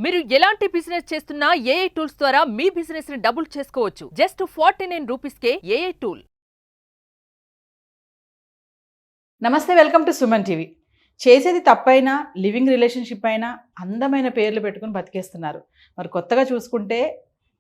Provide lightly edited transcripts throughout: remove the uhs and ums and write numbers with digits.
మీరు ఎలాంటి బిజినెస్ చేస్తున్నా ఏఐ టూల్స్ ద్వారా మీ బిజినెస్ ని డబుల్ చేసుకోవచ్చు. జస్ట్ 49 రూపీస్కే ఏఐ టూల్. నమస్తే, వెల్కమ్ టు సుమన్ టీవీ. చేసేది తప్పైనా, లివింగ్ రిలేషన్షిప్ అయినా అందమైన పేర్లు పెట్టుకుని బతికేస్తున్నారు. మరి కొత్తగా చూసుకుంటే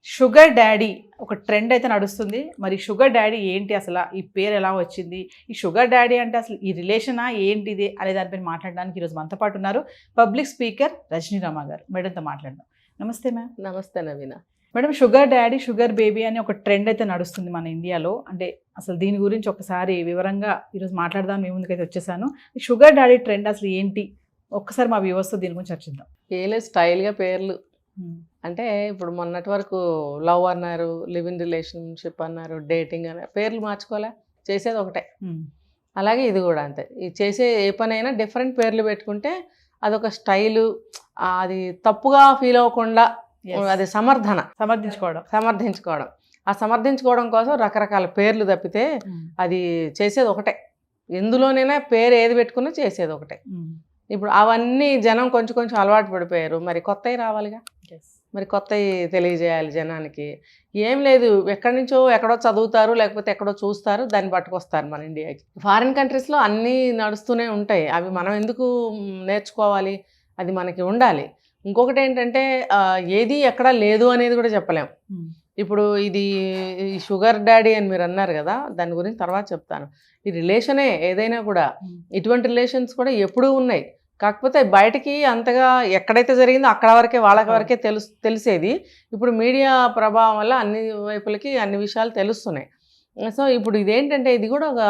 షుగర్ డాడీ ఒక ట్రెండ్ అయితే నడుస్తుంది. మరి షుగర్ డాడీ ఏంటి, అసలు ఈ పేరు ఎలా వచ్చింది, ఈ షుగర్ డాడీ అంటే అసలు ఈ రిలేషనా ఏంటిది అనే దానిపైన మాట్లాడడానికి ఈరోజు మనతో పాటు ఉన్నారు పబ్లిక్ స్పీకర్ రజనీ రామ గారు. మేడంతో మాట్లాడదాం. నమస్తే మ్యామ్. నమస్తే Naveena. Madam, sugar daddy, sugar baby అని ఒక ట్రెండ్ అయితే నడుస్తుంది మన ఇండియాలో. అంటే అసలు దీని గురించి ఒకసారి వివరంగా ఈరోజు మాట్లాడదాం మీ ముందుకైతే వచ్చేసాను. షుగర్ డాడీ ట్రెండ్ అసలు ఏంటి, ఒక్కసారి మా వ్యూవర్స్తో దీని గురించి చర్చిద్దాం. ఏలే స్టైల్గా పేర్లు అంటే ఇప్పుడు మొన్నటి వరకు లవ్ అన్నారు, లివ్ ఇన్ రిలేషన్షిప్ అన్నారు, డేటింగ్ అన్నారు, పేర్లు మార్చుకోలే, చేసేది ఒకటే. అలాగే ఇది కూడా అంతే. ఈ చేసే ఏ పనైనా డిఫరెంట్ పేర్లు పెట్టుకుంటే అదొక స్టైలు, అది తప్పుగా ఫీల్ అవ్వకుండా అది సమర్థించుకోవడం. ఆ సమర్థించుకోవడం కోసం రకరకాల పేర్లు తప్పితే అది చేసేది ఒకటే. ఎందులోనైనా పేరు ఏది పెట్టుకున్నా చేసేది ఒకటే. ఇప్పుడు అవన్నీ జనం కొంచెం కొంచెం అలవాటు పడిపోయారు. మరి కొత్తవి రావాలిగా, మరి కొత్తవి తెలియజేయాలి జనానికి. ఏం లేదు, ఎక్కడి నుంచో ఎక్కడో చదువుతారు, లేకపోతే ఎక్కడో చూస్తారు, దాన్ని పట్టుకొస్తారు మన ఇండియాకి. ఫారిన్ కంట్రీస్లో అన్నీ నడుస్తూనే ఉంటాయి. అవి మనం ఎందుకు నేర్చుకోవాలి, అది మనకి ఉండాలి. ఇంకొకటి ఏంటంటే ఏది ఎక్కడా లేదు అనేది కూడా చెప్పలేం. ఇప్పుడు ఇది షుగర్ డాడీ అని మీరు అన్నారు కదా, దాని గురించి తర్వాత చెప్తాను. ఈ రిలేషనే ఏదైనా కూడా, ఇటువంటి రిలేషన్స్ కూడా ఎప్పుడూ ఉన్నాయి. కాకపోతే బయటకి అంతగా ఎక్కడైతే జరిగిందో అక్కడ వరకే, వాళ్ళకి వరకే తెలిసేది. ఇప్పుడు మీడియా ప్రభావం వల్ల అన్ని వైపులకి అన్ని విషయాలు తెలుస్తున్నాయి. సో ఇప్పుడు ఇదేంటంటే ఇది కూడా ఒక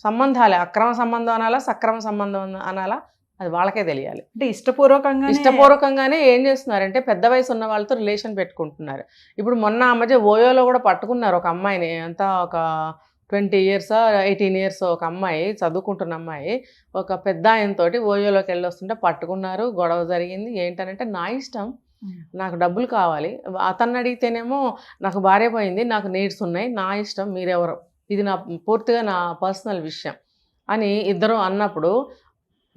సంబంధాలే, అక్రమ సంబంధం అనాలా, సక్రమ సంబంధం అనాలా, అది వాళ్ళకే తెలియాలి. అంటే ఇష్టపూర్వకంగానే ఏం చేస్తున్నారంటే పెద్ద వయసు ఉన్న వాళ్ళతో రిలేషన్ పెట్టుకుంటున్నారు. ఇప్పుడు మొన్న ఆ మధ్య ఓయోలో కూడా పట్టుకున్నారు ఒక అమ్మాయిని. అంతా ఒక 20 years 18 years ఒక అమ్మాయి, చదువుకుంటున్న అమ్మాయి, ఒక పెద్ద ఆయనతోటి ఓయోలోకి వెళ్ళొస్తుంటే పట్టుకున్నారు, గొడవ జరిగింది. ఏంటనంటే నా ఇష్టం, నాకు డబ్బులు కావాలి, అతన్ని అడిగితేనేమో నాకు భార్య పోయింది, నాకు నీడ్స్ ఉన్నాయి, నా ఇష్టం, మీరెవరు, ఇది పూర్తిగా నా పర్సనల్ విషయం అని ఇద్దరు అన్నప్పుడు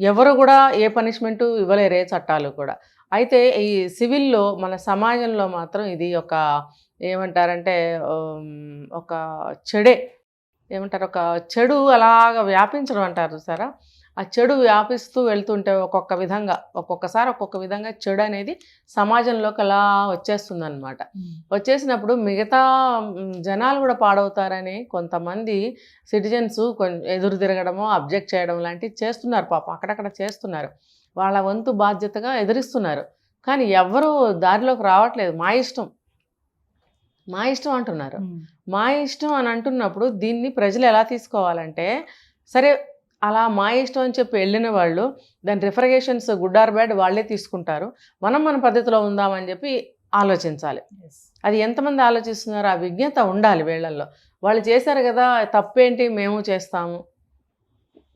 ఎవరు కూడా ఏ పనిష్మెంటు ఇవ్వలేరే చట్టాలు కూడా. అయితే ఈ సివిల్లో మన సమాజంలో మాత్రం ఇది ఒక ఏమంటారంటే ఒక చెడే, ఏమంటారు, ఒక చెడు అలాగ వ్యాపించడం అంటారు సారా. ఆ చెడు వ్యాపిస్తూ వెళ్తుంటే ఒక్కొక్కసారి ఒక్కొక్క విధంగా చెడు అనేది సమాజంలోకి అలా వచ్చేస్తుంది అనమాట. వచ్చేసినప్పుడు మిగతా జనాలు కూడా పాడవుతారని కొంతమంది సిటిజన్స్ ఎదురు తిరగడమో, అబ్జెక్ట్ చేయడం లాంటివి చేస్తున్నారు. పాపం అక్కడక్కడ చేస్తున్నారు, వాళ్ళ వంతు బాధ్యతగా ఎదిరిస్తున్నారు. కానీ ఎవరు దారిలోకి రావట్లేదు. మా ఇష్టం అంటున్నారు. మా ఇష్టం అని అంటున్నప్పుడు దీన్ని ప్రజలు ఎలా తీసుకోవాలంటే, సరే అలా మా ఇష్టం అని చెప్పి వెళ్ళిన వాళ్ళు దాని రిఫర్గేషన్స్ గుడ్ ఆర్ బ్యాడ్ వాళ్ళే తీసుకుంటారు. మనం మన పద్ధతిలో ఉందామని చెప్పి ఆలోచించాలి. అది ఎంతమంది ఆలోచిస్తున్నారు, ఆ విజ్ఞత ఉండాలి వీళ్ళల్లో. వాళ్ళు చేశారు కదా, తప్పేంటి, మేము చేస్తాము.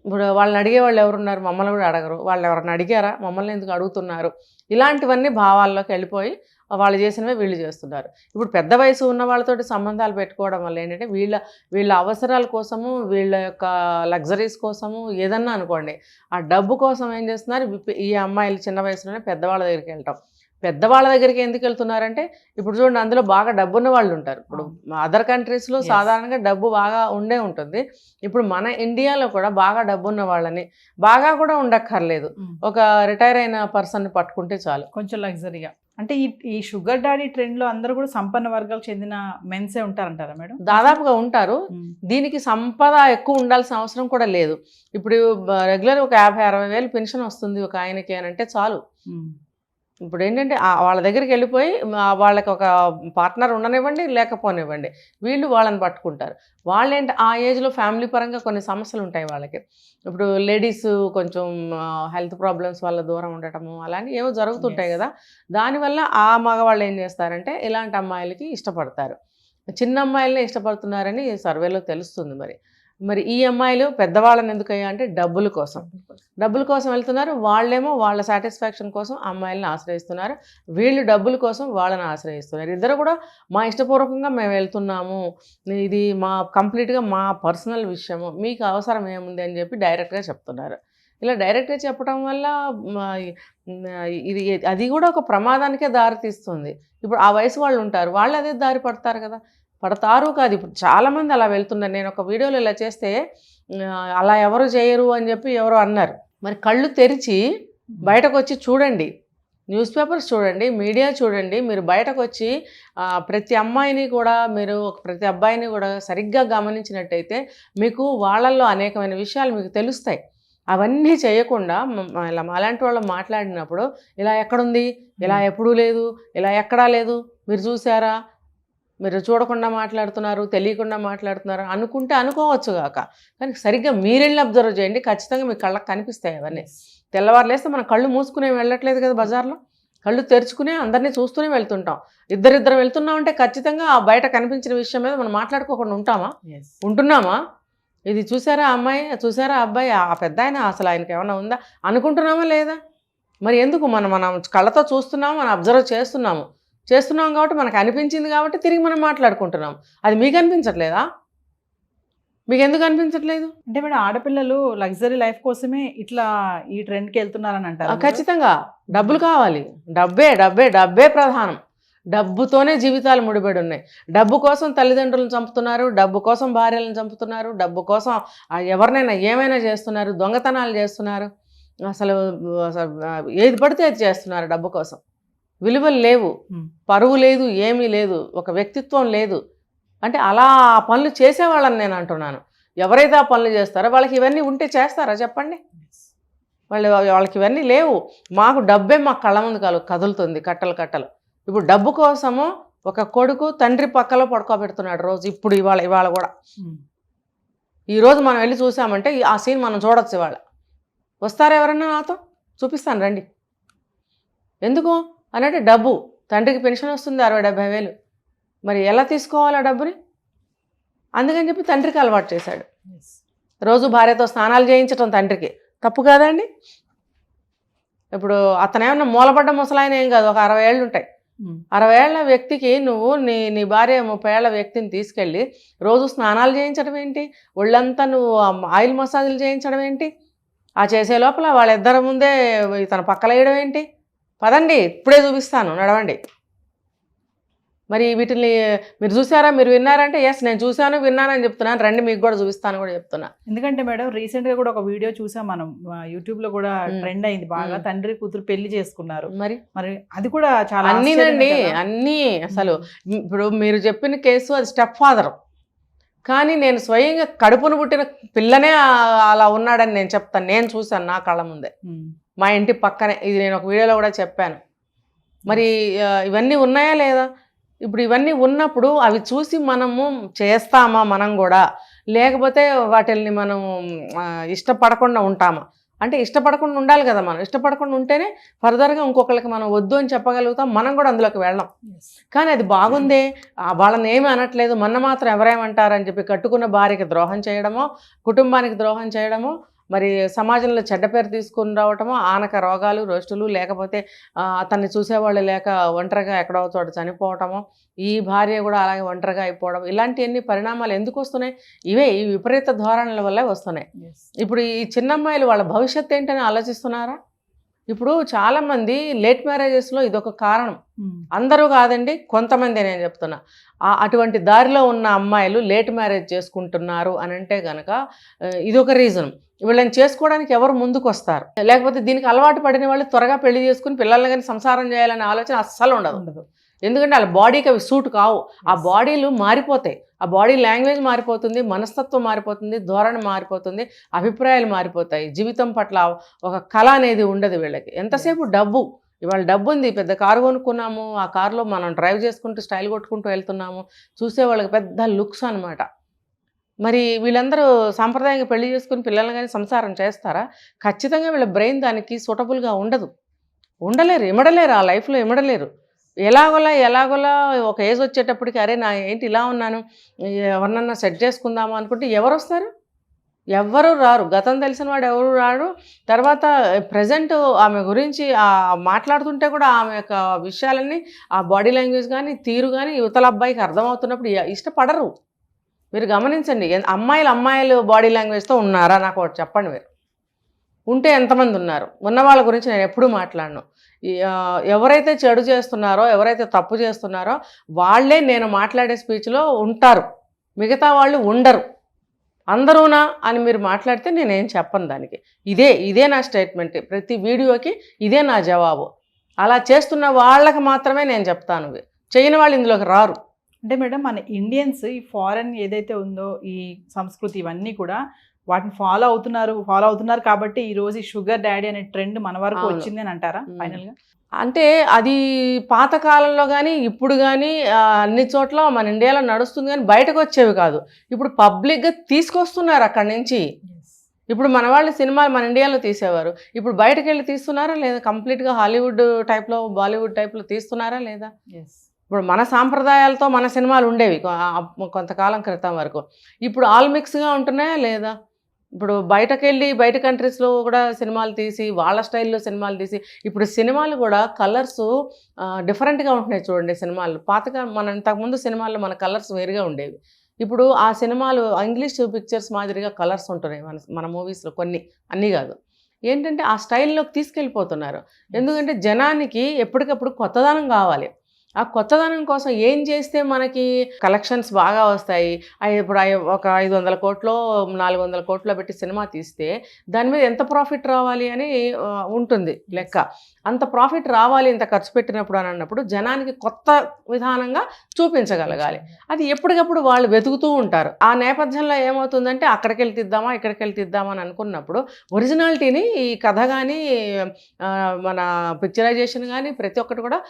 ఇప్పుడు వాళ్ళని అడిగే వాళ్ళు ఎవరున్నారు, మమ్మల్ని కూడా అడగరు. వాళ్ళు ఎవరిని అడిగారా, మమ్మల్ని ఎందుకు అడుగుతున్నారు, ఇలాంటివన్నీ భావాల్లోకి వెళ్ళిపోయి వాళ్ళు చేసినవే వీళ్ళు చేస్తున్నారు. ఇప్పుడు పెద్ద వయసు ఉన్న వాళ్ళతోటి సంబంధాలు పెట్టుకోవడం వల్ల ఏంటంటే వీళ్ళ అవసరాల కోసము, వీళ్ళ యొక్క లగ్జరీస్ కోసము, ఏదన్నా అనుకోండి, ఆ డబ్బు కోసం ఏం చేస్తున్నారు, ఈ అమ్మాయిలు చిన్న వయసులోనే పెద్దవాళ్ళ దగ్గరికి వెళ్ళటం. పెద్దవాళ్ళ దగ్గరికి ఎందుకు వెళ్తున్నారంటే, ఇప్పుడు చూడండి, అందులో బాగా డబ్బున్న వాళ్ళు ఉంటారు. ఇప్పుడు అదర్ కంట్రీస్లో సాధారణంగా డబ్బు బాగా ఉండే ఉంటుంది. ఇప్పుడు మన ఇండియాలో కూడా బాగా డబ్బున్న వాళ్ళని, బాగా కూడా ఉండక్కర్లేదు, ఒక రిటైర్ అయిన పర్సన్ పట్టుకుంటే చాలు, కొంచెం లగ్జరీగా. అంటే ఈ షుగర్ డాడీ ట్రెండ్ లో అందరూ కూడా సంపన్న వర్గాలకు చెందిన మెన్సే ఉంటారంటారా మేడం? దాదాపుగా ఉంటారు. దీనికి సంపద ఎక్కువ ఉండాల్సిన అవసరం కూడా లేదు. ఇప్పుడు రెగ్యులర్ ఒక 50-60 వేలు పెన్షన్ వస్తుంది ఒక ఆయనకి అని అంటే చాలు. ఇప్పుడు ఏంటంటే వాళ్ళ దగ్గరికి వెళ్ళిపోయి వాళ్ళకి ఒక పార్ట్నర్ ఉండనివ్వండి, లేకపోనివ్వండి, వీళ్ళు వాళ్ళని పట్టుకుంటారు. వాళ్ళేంటి ఆ ఏజ్లో ఫ్యామిలీ పరంగా కొన్ని సమస్యలు ఉంటాయి వాళ్ళకి. ఇప్పుడు లేడీస్ కొంచెం హెల్త్ ప్రాబ్లమ్స్ వల్ల దూరం ఉండటము అలాంటివి ఏవో జరుగుతుంటాయి కదా. దానివల్ల ఆ మగవాళ్ళు ఏం చేస్తారంటే ఇలాంటి అమ్మాయిలకి ఇష్టపడతారు. చిన్న అమ్మాయిలనే ఇష్టపడుతున్నారని సర్వేలో తెలుస్తుంది. మరి ఈ అమ్మాయిలు పెద్దవాళ్ళని ఎందుకయ్యా అంటే డబ్బుల కోసం వెళ్తున్నారు. వాళ్ళేమో వాళ్ళ సాటిస్ఫాక్షన్ కోసం అమ్మాయిలను ఆశ్రయిస్తున్నారు, వీళ్ళు డబ్బుల కోసం వాళ్ళని ఆశ్రయిస్తున్నారు. ఇద్దరు కూడా మా ఇష్టపూర్వకంగా మేము వెళ్తున్నాము, ఇది కంప్లీట్గా మా పర్సనల్ విషయము, మీకు అవసరం ఏముంది అని చెప్పి డైరెక్ట్గా చెప్తున్నారు. ఇలా డైరెక్ట్గా చెప్పడం వల్ల ఇది అది కూడా ఒక ప్రమాదానికే దారి తీస్తుంది. ఇప్పుడు ఆ వయసు వాళ్ళు ఉంటారు, వాళ్ళు అదే దారి పడతారు కదా, పడతారు కాదు. ఇప్పుడు చాలామంది అలా వెళ్తున్నారు. నేను ఒక వీడియోలో ఇలా చేస్తే అలా ఎవరు చేయరు అని చెప్పి ఎవరో అన్నారు. మరి కళ్ళు తెరిచి బయటకు వచ్చి చూడండి, న్యూస్ పేపర్స్ చూడండి, మీడియా చూడండి. మీరు బయటకు వచ్చి ప్రతి అమ్మాయిని కూడా మీరు ప్రతి అబ్బాయిని కూడా సరిగ్గా గమనించినట్టయితే మీకు వాళ్ళల్లో అనేకమైన విషయాలు మీకు తెలుస్తాయి. అవన్నీ చేయకుండా అలాంటి వాళ్ళు మాట్లాడినప్పుడు ఇలా ఎక్కడుంది, ఇలా ఎప్పుడూ లేదు, ఇలా ఎక్కడా లేదు, మీరు చూసారా, మీరు చూడకుండా మాట్లాడుతున్నారు, తెలియకుండా మాట్లాడుతున్నారు అనుకుంటే అనుకోవచ్చు కాక, కానీ సరిగ్గా మీరెళ్ళి అబ్జర్వ్ చేయండి, ఖచ్చితంగా మీ కళ్ళకి కనిపిస్తాయి అవన్నీ. తెల్లవారు లేస్తే మనం కళ్ళు మూసుకునే వెళ్ళట్లేదు కదా బజార్లో, కళ్ళు తెరుచుకునే అందరినీ చూస్తూనే వెళ్తుంటాం. ఇద్దరిద్దరు వెళ్తున్నామంటే ఖచ్చితంగా ఆ బయట కనిపించిన విషయం మీద మనం మాట్లాడుకోకుండా ఉంటామా, ఉంటున్నామా? ఇది చూసారా అమ్మాయి, చూసారా అబ్బాయి, ఆ పెద్ద ఆయన అసలు ఆయనకి ఏమైనా ఉందా అనుకుంటున్నామా లేదా? మరి ఎందుకు మనం కళ్ళతో చూస్తున్నాము, మనం అబ్జర్వ్ చేస్తున్నాం కాబట్టి మనకు అనిపించింది కాబట్టి తిరిగి మనం మాట్లాడుకుంటున్నాం. అది మీకు అనిపించట్లేదా? మీకు ఎందుకు అనిపించట్లేదు? అంటే మేడం ఆడపిల్లలు లగ్జరీ లైఫ్ కోసమే ఇట్లా ఈ ట్రెండ్కి వెళ్తున్నారని అంటారు. ఖచ్చితంగా డబ్బులు కావాలి, డబ్బే ప్రధానం. డబ్బుతోనే జీవితాలు ముడిపడి ఉన్నాయి. డబ్బు కోసం తల్లిదండ్రులను చంపుతున్నారు, డబ్బు కోసం భార్యలను చంపుతున్నారు, డబ్బు కోసం ఎవరినైనా ఏమైనా చేస్తున్నారు, దొంగతనాలు చేస్తున్నారు, అసలు ఏది పడితే అది చేస్తున్నారు డబ్బు కోసం. విలువలు లేవు, పరువు లేదు, ఏమీ లేదు, ఒక వ్యక్తిత్వం లేదు. అంటే అలా ఆ పనులు చేసేవాళ్ళని నేను అంటున్నాను. ఎవరైతే ఆ పనులు చేస్తారో వాళ్ళకి ఇవన్నీ ఉంటే చేస్తారా చెప్పండి? వాళ్ళకి ఇవన్నీ లేవు. మాకు డబ్బే మా కళ్ళ ముందు కదులుతుంది కట్టలు. ఇప్పుడు డబ్బు కోసము ఒక కొడుకు తండ్రి పక్కలో పడుకోబెడుతున్నాడు రోజు. ఇప్పుడు ఇవాళ కూడా ఈరోజు మనం వెళ్ళి చూసామంటే ఆ సీన్ మనం చూడొచ్చు. ఇవాళ వస్తారా ఎవరన్నా నాతో? చూపిస్తాను రండి. ఎందుకు అనంటే డబ్బు. తండ్రికి పెన్షన్ వస్తుంది 60-70 వేలు. మరి ఎలా తీసుకోవాలి ఆ డబ్బుని? అందుకని చెప్పి తండ్రికి అలవాటు చేశాడు. రోజు భార్యతో స్నానాలు చేయించడం తండ్రికి తప్పు కాదండి? ఇప్పుడు అతనేమన్నా మూలపడ్డ ముసలాయన ఏం కాదు, ఒక 60 ఏళ్ళు ఉంటాయి. 60 ఏళ్ల వ్యక్తికి నువ్వు నీ భార్య 30 ఏళ్ల వ్యక్తిని తీసుకెళ్ళి రోజు స్నానాలు చేయించడం ఏంటి, ఒళ్ళంతా నువ్వు ఆయిల్ మసాజులు చేయించడం ఏంటి? ఆ చేసే లోపల వాళ్ళిద్దరి ముందే తన పక్కల వేయడం ఏంటి? పదండి ఇప్పుడే చూపిస్తాను, నడవండి. మరి వీటిని మీరు చూసారా, మీరు విన్నారంటే ఎస్ నేను చూశాను విన్నానని చెప్తున్నాను, రండి మీకు కూడా చూపిస్తాను కూడా చెప్తున్నా. ఎందుకంటే మేడం రీసెంట్గా కూడా ఒక వీడియో చూసాం మనం, యూట్యూబ్లో కూడా ట్రెండ్ అయింది బాగా. తండ్రి కూతురు పెళ్లి చేసుకున్నారు. మరి అది కూడా చాలా అన్నీనండి, అన్నీ. అసలు ఇప్పుడు మీరు చెప్పిన కేసు అది స్టెప్ ఫాదర్, కానీ నేను స్వయంగా కడుపును పుట్టిన పిల్లనే అలా ఉన్నాడని నేను చెప్తాను. నేను చూశాను నా కళ్ళ ముందే, మా ఇంటి పక్కనే. ఇది నేను ఒక వీడియోలో కూడా చెప్పాను. మరి ఇవన్నీ ఉన్నాయా లేదా? ఇప్పుడు ఇవన్నీ ఉన్నప్పుడు అవి చూసి మనము చేస్తామా మనం కూడా, లేకపోతే వాటిల్ని మనం ఇష్టపడకుండా ఉంటామా? అంటే ఇష్టపడకుండా ఉండాలి కదా. మనం ఇష్టపడకుండా ఉంటేనే ఫర్దర్గా ఇంకొకరికి మనం వద్దు అని చెప్పగలుగుతాం, మనం కూడా అందులోకి వెళ్ళాం. కానీ అది బాగుందే, వాళ్ళని ఏమీ అనట్లేదు, మన మాత్రం ఎవరేమంటారని చెప్పి కట్టుకున్న భార్యకి ద్రోహం చేయడమో, కుటుంబానికి ద్రోహం చేయడమో, మరి సమాజంలో చెడ్డ పేరు తీసుకుని రావటమో, ఆనక రోగాలు రోస్టులు, లేకపోతే అతన్ని చూసేవాళ్ళు లేక ఒంటరిగా ఎక్కడో చోట చనిపోవటమో, ఈ భార్య కూడా అలాగే ఒంటరిగా అయిపోవడం, ఇలాంటి పరిణామాలు ఎందుకు వస్తున్నాయి? ఈ విపరీత ధోరణుల వల్లే వస్తున్నాయి. ఇప్పుడు ఈ చిన్నమ్మాయిలు వాళ్ళ భవిష్యత్తు ఏంటని ఆలోచిస్తున్నారా? ఇప్పుడు చాలామంది లేట్ మ్యారేజెస్లో ఇదొక కారణం. అందరూ కాదండి, కొంతమంది నేను చెప్తున్నా. అటువంటి దారిలో ఉన్న అమ్మాయిలు లేట్ మ్యారేజ్ చేసుకుంటున్నారు అని అంటే కనుక ఇదొక రీజన్. వీళ్ళని చేసుకోవడానికి ఎవరు ముందుకు వస్తారు? లేకపోతే దీనికి అలవాటు పడిన వాళ్ళు త్వరగా పెళ్లి చేసుకుని పిల్లల్ని కానీ సంసారం చేయాలనే ఆలోచన అస్సలు ఉండదు. ఎందుకంటే వాళ్ళ బాడీకి అవి సూట్ కావు. ఆ బాడీలు మారిపోతాయి, ఆ బాడీ లాంగ్వేజ్ మారిపోతుంది, మనస్తత్వం మారిపోతుంది, ధోరణి మారిపోతుంది, అభిప్రాయాలు మారిపోతాయి. జీవితం పట్ల ఒక కళ అనేది ఉండదు వీళ్ళకి. ఎంతసేపు డబ్బు. ఇవాళ డబ్బు ఉంది, పెద్ద కారు కొనుక్కున్నాము, ఆ కారులో మనం డ్రైవ్ చేసుకుంటూ స్టైల్ కొట్టుకుంటూ వెళ్తున్నాము, చూసే వాళ్ళకి పెద్ద లుక్స్ అనమాట. మరి వీళ్ళందరూ సాంప్రదాయంగా పెళ్లి చేసుకుని పిల్లల్ని కానీ సంసారం చేస్తారా? ఖచ్చితంగా వీళ్ళ బ్రెయిన్ దానికి సూటబుల్గా ఉండలేరు, ఇమడలేరు, ఆ లైఫ్లో ఇమడలేరు. ఎలాగోలా ఒక ఏజ్ వచ్చేటప్పటికి అరే నా ఏంటి ఇలా ఉన్నాను, ఎవరినన్నా సెట్ చేసుకుందాము అనుకుంటే ఎవరు వస్తారు? ఎవ్వరూ రారు. గతం తెలిసిన వాడు ఎవరు రాడు. తర్వాత ప్రజెంట్ ఆమె గురించి మాట్లాడుతుంటే కూడా ఆమె యొక్క విషయాలన్నీ, ఆ బాడీ లాంగ్వేజ్ కానీ తీరు కానీ యువతల అబ్బాయికి అర్థమవుతున్నప్పుడు ఇష్టపడరు. మీరు గమనించండి, అమ్మాయిలు బాడీ లాంగ్వేజ్తో ఉన్నారా? నాకు ఒకటి చెప్పండి. ఉంటే ఎంతమంది ఉన్నారు, ఉన్న వాళ్ళ గురించి నేను ఎప్పుడూ మాట్లాడను. ఎవరైతే చెడు చేస్తున్నారో, ఎవరైతే తప్పు చేస్తున్నారో వాళ్ళే నేను మాట్లాడే స్పీచ్లో ఉంటారు, మిగతా వాళ్ళు ఉండరు. అందరూనా అని మీరు మాట్లాడితే నేనేం చెప్పను దానికి. ఇదే నా స్టేట్మెంట్, ప్రతి వీడియోకి ఇదే నా జవాబు. అలా చేస్తున్న వాళ్ళకి మాత్రమే నేను చెప్తాను, చేయని వాళ్ళు ఇందులోకి రారు. అంటే మేడం మన ఇండియన్స్ ఈ ఫారెన్ ఏదైతే ఉందో ఈ సంస్కృతి ఇవన్నీ కూడా వాటిని ఫాలో అవుతున్నారు కాబట్టి ఈ రోజు ఈ షుగర్ డాడీ అనే ట్రెండ్ మన వరకు అవును. వచ్చింది అని అంటారా ఫైనల్ గా? అంటే అది పాతకాలంలో కానీ ఇప్పుడు కానీ అన్ని చోట్ల మన ఇండియాలో నడుస్తుంది, కానీ బయటకు వచ్చేవి కాదు. ఇప్పుడు పబ్లిక్గా తీసుకొస్తున్నారు అక్కడి నుంచి. ఇప్పుడు మన వాళ్ళు సినిమాలు మన ఇండియాలో తీసేవారు, ఇప్పుడు బయటకు వెళ్ళి తీస్తున్నారా లేదా? కంప్లీట్గా హాలీవుడ్ టైప్లో, బాలీవుడ్ టైప్లో తీస్తున్నారా లేదా? ఇప్పుడు మన సాంప్రదాయాలతో మన సినిమాలు ఉండేవి కొంతకాలం క్రితం వరకు, ఇప్పుడు ఆల్ మిక్స్గా ఉంటున్నాయా లేదా? ఇప్పుడు బయట కంట్రీస్లో కూడా సినిమాలు తీసి వాళ్ళ స్టైల్లో సినిమాలు తీసి, ఇప్పుడు సినిమాలు కూడా కలర్స్ డిఫరెంట్గా ఉంటున్నాయి చూడండి. సినిమాలు పాతగా మన ఇంతకుముందు సినిమాల్లో మన కలర్స్ వేరుగా ఉండేవి, ఇప్పుడు ఆ సినిమాలు ఇంగ్లీష్ పిక్చర్స్ మాదిరిగా కలర్స్ ఉంటున్నాయి మన మూవీస్లో, కొన్ని అన్నీ కాదు. ఏంటంటే ఆ స్టైల్లోకి తీసుకెళ్ళిపోతున్నారు. ఎందుకంటే జనానికి ఎప్పటికప్పుడు కొత్తదనం కావాలి. ఆ కొత్తదనం కోసం ఏం చేస్తే మనకి కలెక్షన్స్ బాగా వస్తాయి, ఇప్పుడు ఒక 500 కోట్లో 400 కోట్లో పెట్టి సినిమా తీస్తే దాని మీద ఎంత ప్రాఫిట్ రావాలి అని ఉంటుంది లెక్క. అంత ప్రాఫిట్ రావాలి ఇంత ఖర్చు పెట్టినప్పుడు అని అన్నప్పుడు జనానికి కొత్త విధానంగా చూపించగలగాలి. అది ఎప్పటికప్పుడు వాళ్ళు వెతుకుతూ ఉంటారు. ఆ నేపథ్యంలో ఏమవుతుందంటే అక్కడికి వెళ్ళి తీద్దామా ఇక్కడికి వెళ్ళి తీద్దామా అని అనుకున్నప్పుడు ఒరిజినాలిటీని ఈ కథ కానీ మన పిక్చరైజేషన్ కానీ ప్రతి ఒక్కటి కూడా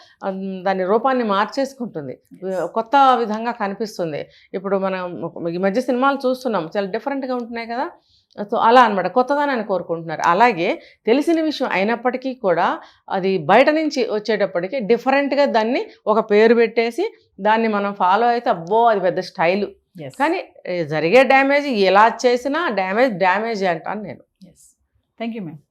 దాని రూపాన్ని మార్చేసుకుంటుంది, కొత్త విధంగా కనిపిస్తుంది. ఇప్పుడు మనం ఈ మధ్య సినిమాలు చూస్తున్నాం, చాలా డిఫరెంట్గా ఉంటున్నాయి కదా. సో అలా అనమాట, కొత్తదనాన్ని కోరుకుంటున్నారు. అలాగే తెలిసిన విషయం అయినప్పటికీ కూడా అది బయట నుంచి వచ్చేటప్పటికి డిఫరెంట్గా దాన్ని ఒక పేరు పెట్టేసి దాన్ని మనం ఫాలో అయితే అబ్బో అది పెద్ద స్టైలు. కానీ జరిగే డ్యామేజ్ ఎలా చేసినా డ్యామేజ్ అంటాను నేను. Thank you ma'am.